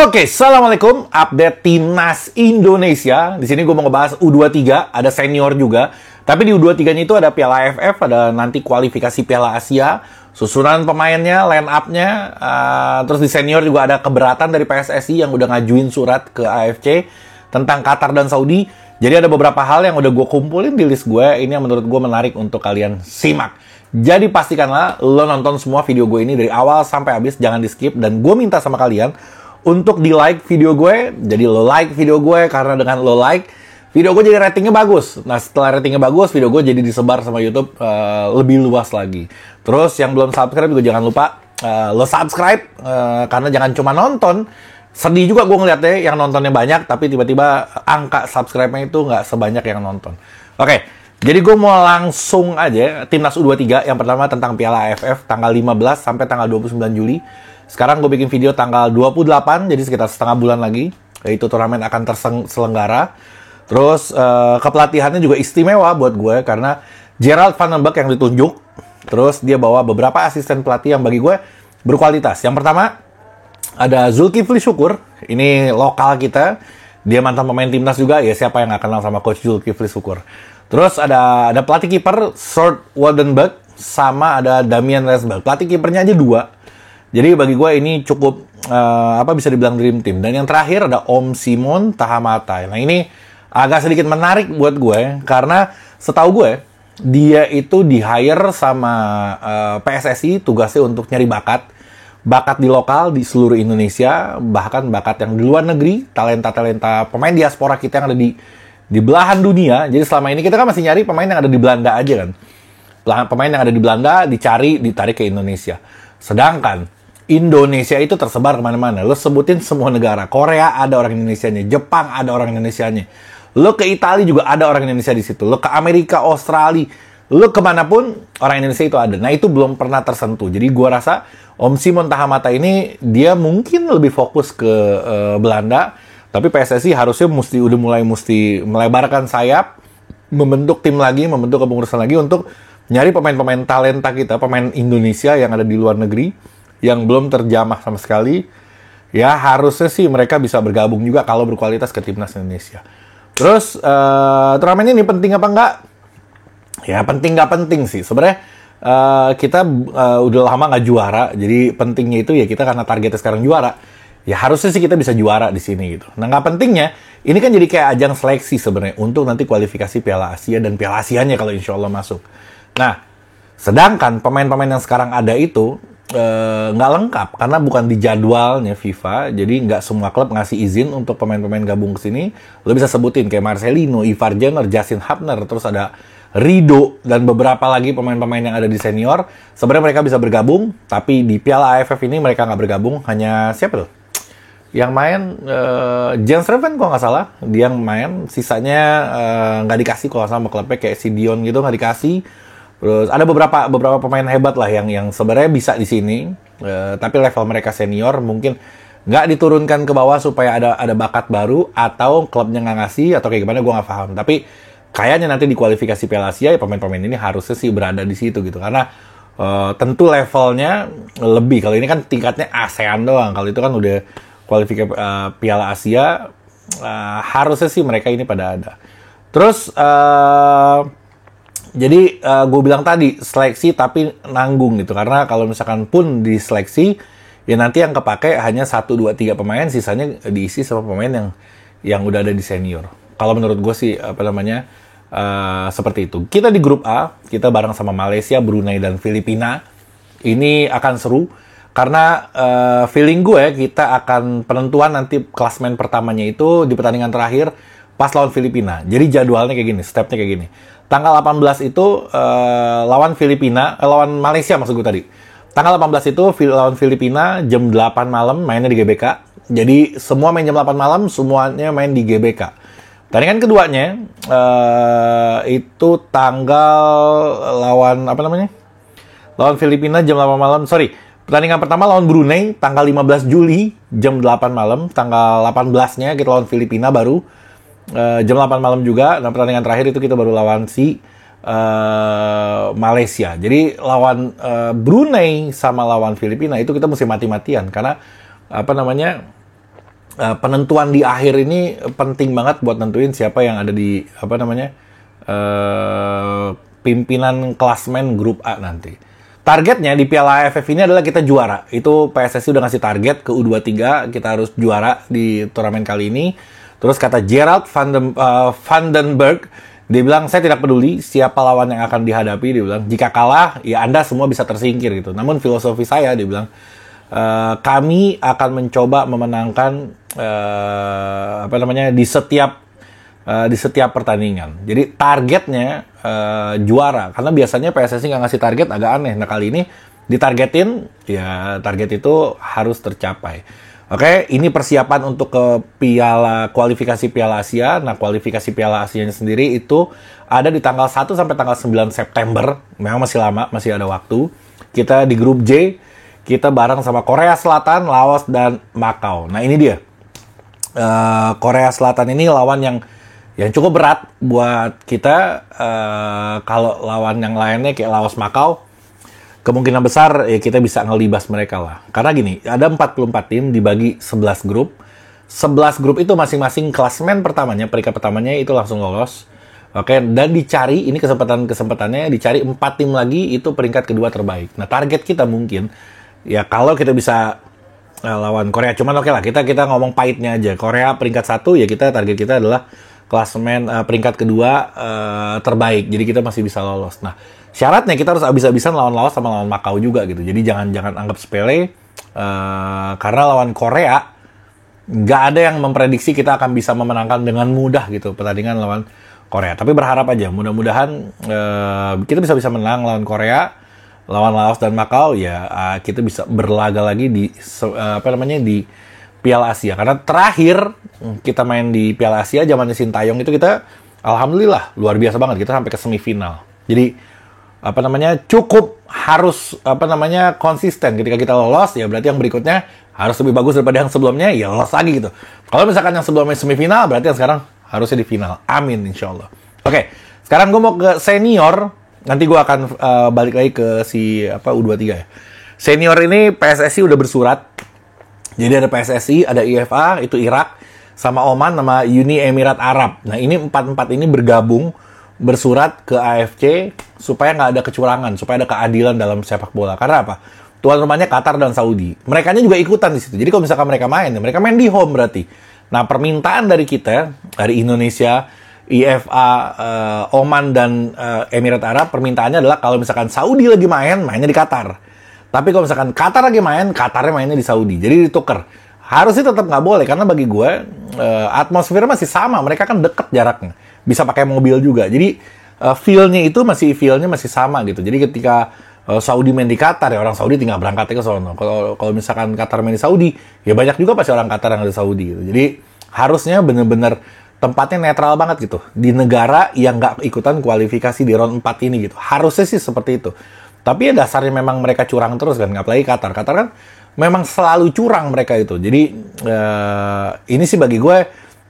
Oke, assalamualaikum. Update timnas Indonesia. Di sini gue mau ngebahas U23, ada senior juga. Tapi di U23-nya itu ada Piala AFF, ada nanti kualifikasi Piala Asia, susunan pemainnya, line up-nya. Terus di senior juga ada keberatan dari PSSI yang udah ngajuin surat ke AFC tentang Qatar dan Saudi. Jadi ada beberapa hal yang udah gue kumpulin di list gue. Ini yang menurut gue menarik untuk kalian simak. Jadi pastikanlah lo nonton semua video gue ini dari awal sampai habis, jangan di skip. Dan gue minta sama kalian untuk di like video gue. Jadi lo like video gue, karena dengan lo like, video gue jadi ratingnya bagus. Nah setelah ratingnya bagus, video gue jadi disebar sama YouTube lebih luas lagi. Terus yang belum subscribe juga jangan lupa lo subscribe, karena jangan cuma nonton. Sedih juga gue ngeliatnya yang nontonnya banyak, tapi tiba-tiba angka subscribe-nya itu nggak sebanyak yang nonton. Oke, jadi gue mau langsung aja timnas U23. Yang pertama tentang Piala AFF tanggal 15 sampai tanggal 29 Juli. Sekarang gue bikin video tanggal 28, jadi sekitar setengah bulan lagi. Itu turnamen akan terselenggara. Terus kepelatihannya juga istimewa buat gue, karena Gerald Van den Berg yang ditunjuk. Terus dia bawa beberapa asisten pelatih yang bagi gue berkualitas. Yang pertama, ada Zulkifli Syukur. Ini lokal kita. Dia mantan pemain timnas juga. Ya siapa yang gak kenal sama Coach Zulkifli Syukur. Terus ada pelatih kiper, Sjoerd Woudenberg. Sama ada Damian Rensburg. Pelatih kipernya aja 2. Jadi bagi gue ini cukup bisa dibilang dream team. Dan yang terakhir ada Om Simon Tahamata. Nah ini agak sedikit menarik buat gue, karena setahu gue dia itu di-hire sama PSSI, tugasnya untuk nyari bakat di lokal di seluruh Indonesia, bahkan bakat yang di luar negeri, talenta-talenta pemain diaspora kita yang ada di belahan dunia. Jadi selama ini kita kan masih nyari pemain yang ada di Belanda aja kan. Pemain yang ada di Belanda ditarik ke Indonesia. Sedangkan Indonesia itu tersebar kemana-mana. Lo sebutin semua negara. Korea ada orang Indonesianya. Jepang ada orang Indonesianya. Lo ke Italia juga ada orang Indonesia di situ. Lo ke Amerika, Australia, lo kemanapun orang Indonesia itu ada. Nah itu belum pernah tersentuh. Jadi gue rasa Om Simon Tahamata ini dia mungkin lebih fokus ke Belanda. Tapi PSSI harusnya udah mulai melebarkan sayap, membentuk tim lagi, membentuk kepengurusan lagi untuk nyari pemain-pemain talenta kita, pemain Indonesia yang ada di luar negeri, yang belum terjamah sama sekali. Ya harusnya sih mereka bisa bergabung juga kalau berkualitas ke timnas Indonesia. Terus turnamen ini penting apa enggak? Ya penting nggak penting sih sebenarnya. Kita udah lama nggak juara, jadi pentingnya itu ya kita karena targetnya sekarang juara. Ya harusnya sih kita bisa juara di sini gitu. Nah nggak pentingnya, ini kan jadi kayak ajang seleksi sebenarnya untuk nanti kualifikasi Piala Asia dan Piala Asianya kalau insya Allah masuk. Nah sedangkan pemain-pemain yang sekarang ada itu nggak lengkap karena bukan di jadwalnya FIFA. Jadi nggak semua klub ngasih izin untuk pemain-pemain gabung ke sini. Lo bisa sebutin kayak Marcelino, Ivar Jenner, Justin Hapner, terus ada Rido dan beberapa lagi pemain-pemain yang ada di senior. Sebenarnya mereka bisa bergabung, tapi di Piala AFF ini mereka nggak bergabung. Hanya siapa tuh yang main? Jens Reven kalau nggak salah, dia yang main. Sisanya nggak dikasih kalau sama klubnya, kayak si Dion gitu nggak dikasih. Terus ada beberapa pemain hebat lah yang sebenarnya bisa di sini, tapi level mereka senior mungkin nggak diturunkan ke bawah supaya ada bakat baru, atau klubnya nggak ngasih atau kayak gimana gue nggak paham. Tapi kayaknya nanti di kualifikasi Piala Asia ya pemain-pemain ini harusnya sih berada di situ gitu, karena tentu levelnya lebih. Kalau ini kan tingkatnya ASEAN doang, kalau itu kan udah kualifikasi Piala Asia, harusnya sih mereka ini pada ada. Terus jadi gue bilang tadi seleksi tapi nanggung gitu, karena kalau misalkan pun diseleksi ya nanti yang kepake hanya 1, 2, 3 pemain, sisanya diisi sama pemain yang udah ada di senior. Kalau menurut gue sih seperti itu. Kita di grup A, kita bareng sama Malaysia, Brunei dan Filipina. Ini akan seru karena feeling gue kita akan penentuan nanti klasmen pertamanya itu di pertandingan terakhir pas lawan Filipina. Jadi jadwalnya kayak gini, stepnya kayak gini. Tanggal 18 itu lawan Malaysia maksud gue tadi. Tanggal 18 itu lawan Filipina jam 8 malam, mainnya di GBK. Jadi semua main jam 8 malam, semuanya main di GBK. Pertandingan keduanya itu tanggal lawan lawan Filipina jam 8 malam. Pertandingan pertama lawan Brunei tanggal 15 Juli jam 8 malam. Tanggal 18-nya kita lawan Filipina baru jam 8 malam juga. Dan pertandingan terakhir itu kita baru lawan Malaysia. Jadi lawan Brunei sama lawan Filipina itu kita mesti mati-matian, karena penentuan di akhir ini penting banget buat nentuin siapa yang ada di pimpinan klasmen grup A nanti. Targetnya di Piala AFF ini adalah kita juara. Itu PSSI udah ngasih target ke U23, kita harus juara di turnamen kali ini. Terus kata Gerald van den Berg, dia bilang, saya tidak peduli siapa lawan yang akan dihadapi. Dia bilang, jika kalah, ya Anda semua bisa tersingkir gitu. Namun filosofi saya, dia bilang, kami akan mencoba memenangkan di setiap pertandingan. Jadi targetnya juara. Karena biasanya PSSI nggak ngasih target, agak aneh. Nah kali ini ditargetin, ya target itu harus tercapai. Oke, ini persiapan untuk ke kualifikasi Piala Asia. Nah, kualifikasi Piala Asianya sendiri itu ada di tanggal 1 sampai tanggal 9 September. Memang masih lama, masih ada waktu. Kita di grup J, kita bareng sama Korea Selatan, Laos, dan Macau. Nah, ini dia. Korea Selatan ini lawan yang cukup berat buat kita. Kalau lawan yang lainnya kayak Laos, Macau, kemungkinan besar ya kita bisa ngelibas mereka lah. Karena gini, ada 44 tim dibagi 11 grup. 11 grup itu masing-masing klasmen pertamanya, peringkat pertamanya itu langsung lolos. Oke, dan dicari, ini kesempatannya dicari 4 tim lagi itu peringkat kedua terbaik. Nah, target kita mungkin ya kalau kita bisa lawan Korea, cuman oke lah, kita ngomong pahitnya aja. Korea peringkat 1 ya target kita adalah klasemen peringkat kedua terbaik. Jadi kita masih bisa lolos. Nah, syaratnya kita harus habis-habisan lawan Laos sama lawan Macau juga gitu. Jadi jangan anggap sepele. Karena lawan Korea nggak ada yang memprediksi kita akan bisa memenangkan dengan mudah gitu pertandingan lawan Korea. Tapi berharap aja, mudah-mudahan kita bisa menang lawan Korea, lawan Laos dan Macau. Ya kita bisa berlaga lagi di di Piala Asia. Karena terakhir kita main di Piala Asia zamannya Sintayong itu kita alhamdulillah luar biasa banget, kita sampai ke semifinal. Jadi cukup harus konsisten. Ketika kita lolos ya berarti yang berikutnya harus lebih bagus daripada yang sebelumnya, ya lolos lagi gitu. Kalau misalkan yang sebelumnya semifinal, berarti yang sekarang harusnya di final. Amin insyaallah. Oke, sekarang gue mau ke senior. Nanti gue akan balik lagi ke U23 ya. Senior ini PSSI udah bersurat. Jadi ada PSSI, ada IFA, itu Irak, sama Oman, sama Uni Emirat Arab. Nah ini 4 ini bergabung, bersurat ke AFC supaya nggak ada kecurangan, supaya ada keadilan dalam sepak bola. Karena apa? Tuan rumahnya Qatar dan Saudi. Merekanya juga ikutan di situ. Jadi kalau misalkan mereka main di home berarti. Nah permintaan dari kita, dari Indonesia, IFA, Oman dan Emirat Arab, permintaannya adalah kalau misalkan Saudi lagi mainnya di Qatar. Tapi kalau misalkan Qatar lagi Qatarnya mainnya di Saudi. Jadi ditukar. Harusnya tetap nggak boleh, karena bagi gue atmosfernya masih sama. Mereka kan deket jaraknya. Bisa pakai mobil juga. Jadi feel-nya masih sama gitu. Jadi ketika Saudi main di Qatar, ya orang Saudi tinggal berangkat ke sono. Kalau misalkan Qatar main di Saudi, ya banyak juga pasti orang Qatar yang ada di Saudi gitu. Jadi harusnya bener-bener tempatnya netral banget gitu. Di negara yang nggak ikutan kualifikasi di round 4 ini gitu. Harusnya sih seperti itu. Tapi ya dasarnya memang mereka curang terus kan. Apalagi Qatar. Qatar kan memang selalu curang mereka itu. Jadi ini sih bagi gue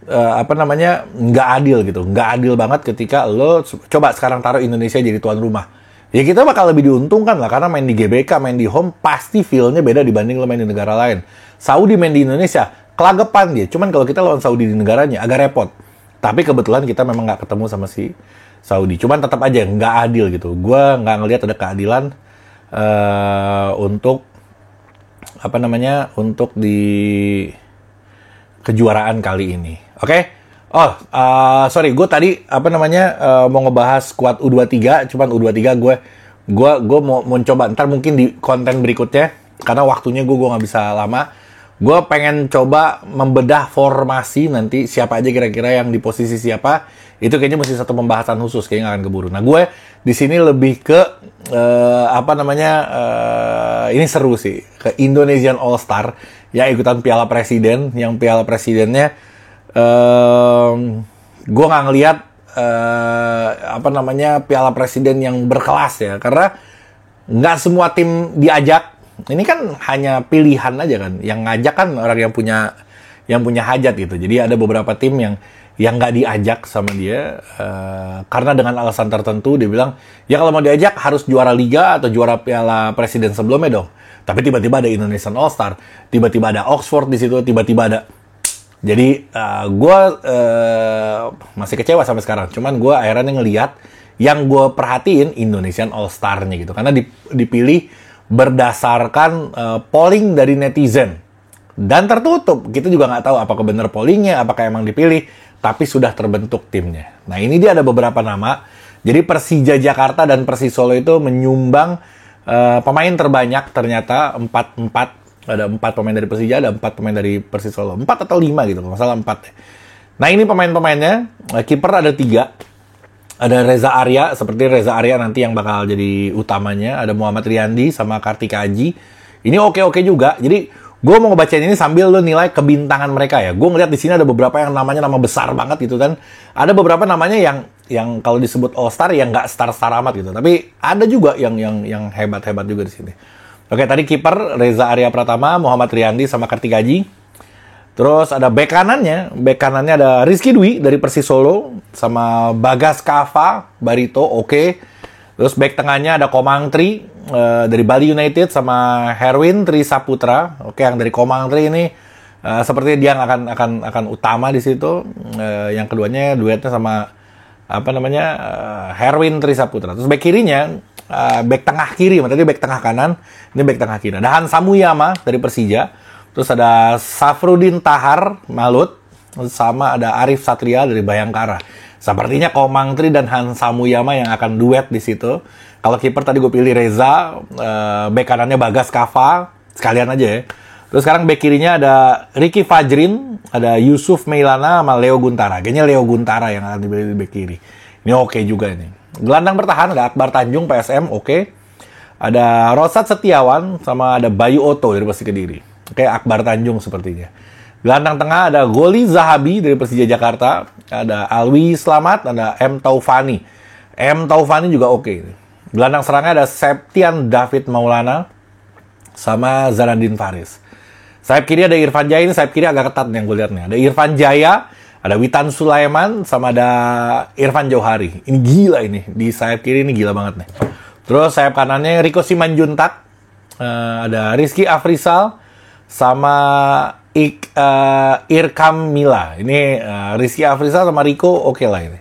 nggak adil gitu. Nggak adil banget ketika lo coba sekarang taruh Indonesia jadi tuan rumah. Ya kita bakal lebih diuntungkan lah, karena main di GBK, main di home, pasti feel-nya beda dibanding lo main di negara lain. Saudi main di Indonesia, kelagapan dia. Cuman kalau kita lawan Saudi di negaranya, agak repot. Tapi kebetulan kita memang nggak ketemu sama si Saudi. Cuman tetap aja nggak adil gitu. Gue nggak ngelihat ada keadilan untuk di kejuaraan kali ini. Oke? Sorry, gue tadi mau ngebahas squad U23, cuman U23 gue mau coba ntar mungkin di konten berikutnya, karena waktunya gue nggak bisa lama. Gue pengen coba membedah formasi nanti siapa aja kira-kira yang di posisi siapa. Itu kayaknya mesti satu pembahasan khusus, kayaknya nggak akan keburu. Nah gue di sini lebih ke ini seru sih, ke Indonesian All Star yang ikutan Piala Presiden, yang Piala Presidennya gue nggak ngelihat Piala Presiden yang berkelas ya, karena nggak semua tim diajak. Ini kan hanya pilihan aja kan, yang ngajak kan orang yang punya hajat gitu. Jadi ada beberapa tim yang nggak diajak sama dia karena dengan alasan tertentu. Dia bilang ya kalau mau diajak harus juara liga atau juara Piala Presiden sebelumnya dong. Tapi tiba-tiba ada Indonesian All Star, tiba-tiba ada Oxford di situ, tiba-tiba ada Jadi gue masih kecewa sampai sekarang. Cuman gue akhirnya ngelihat yang gue perhatiin Indonesian All Star-nya gitu. Karena dipilih berdasarkan polling dari netizen. Dan tertutup. Kita juga nggak tahu apakah benar pollingnya, apakah emang dipilih. Tapi sudah terbentuk timnya. Nah ini dia ada beberapa nama. Jadi Persija Jakarta dan Persis Solo itu menyumbang pemain terbanyak ternyata 4 ada 4 pemain dari Persija, ada 4 pemain dari Persis Solo. 4 atau 5 gitu, kalau nggak salah 4 ya. Nah ini pemain-pemainnya, kiper ada 3. Ada Reza Arya, seperti Reza Arya nanti yang bakal jadi utamanya. Ada Muhammad Riyandi sama Kartika Aji. Ini oke-oke juga. Jadi gue mau ngebacain ini sambil lo nilai kebintangan mereka ya. Gue ngeliat di sini ada beberapa yang namanya nama besar banget gitu kan. Ada beberapa namanya yang kalau disebut All Star yang nggak star-star amat gitu. Tapi ada juga yang hebat-hebat juga di sini. Oke, tadi kiper Reza Arya Pratama, Muhammad Riyandi sama Kartika Aji. Terus ada bek kanannya ada Rizky Dwi dari Persis Solo sama Bagas Kava Barito, oke. Terus bek tengahnya ada Komang Tri dari Bali United sama Herwin Tri Saputra. Oke, yang dari Komang Tri ini sepertinya dia akan utama di situ. Yang keduanya duetnya sama Herwin Tri Saputra. Terus bek kirinya bek tengah kiri, tadi bek tengah kanan, ini bek tengah kiri. Ada Han Samuyama dari Persija. Terus ada Safrudin Tahar Malut sama ada Arif Satria dari Bayangkara. Sepertinya Komang Tri dan Han Samuyama yang akan duet di situ. Kalau kiper tadi gue pilih Reza, bek kanannya Bagas Kava, sekalian aja ya. Terus sekarang bek kirinya ada Ricky Fajrin, ada Yusuf Meilana sama Leo Guntara. Kayaknya Leo Guntara yang akan dipilih di bek kiri. Ini oke juga ini. Gelandang bertahan ada Akbar Tanjung PSM, oke. Ada Rosat Setiawan sama ada Bayu Oto dari Persik Kediri. Oke, Akbar Tanjung sepertinya. Gelandang tengah ada Goli Zahabi dari Persija Jakarta, ada Alwi Slamet, ada M Taufani. M Taufani juga oke. Gelandang serangnya ada Septian David Maulana sama Zanadin Faris. Sayap kiri ada Irfan Jaya, ini sayap kiri agak ketat nih yang gue lihat nih. Ada Irfan Jaya, ada Witan Sulaiman, sama ada Irfan Jauhari. Ini gila ini, di sayap kiri ini gila banget nih. Terus sayap kanannya Riko Simanjuntak, ada Rizky Afrizal, sama Irkam Mila. Ini Rizky Afrizal sama Riko oke lah ini.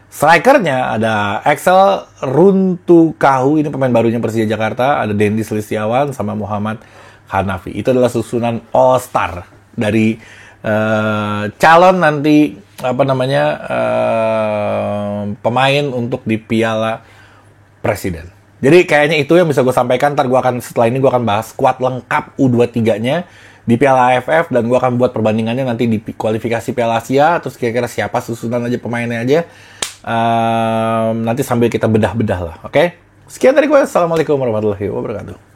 Strikernya ada Axel Runtukahu, ini pemain barunya Persija Jakarta. Ada Dendi Selistiawan sama Muhammad Hanafi. Itu adalah susunan All Star dari calon nanti pemain untuk di Piala Presiden. Jadi kayaknya itu yang bisa gue sampaikan. Ntar setelah ini gue akan bahas squad lengkap U23-nya di Piala AFF, dan gue akan buat perbandingannya nanti di kualifikasi Piala Asia. Terus kira-kira siapa susunan aja pemainnya aja. Nanti sambil kita bedah-bedah lah, oke? Sekian dari gue. Assalamualaikum warahmatullahi wabarakatuh.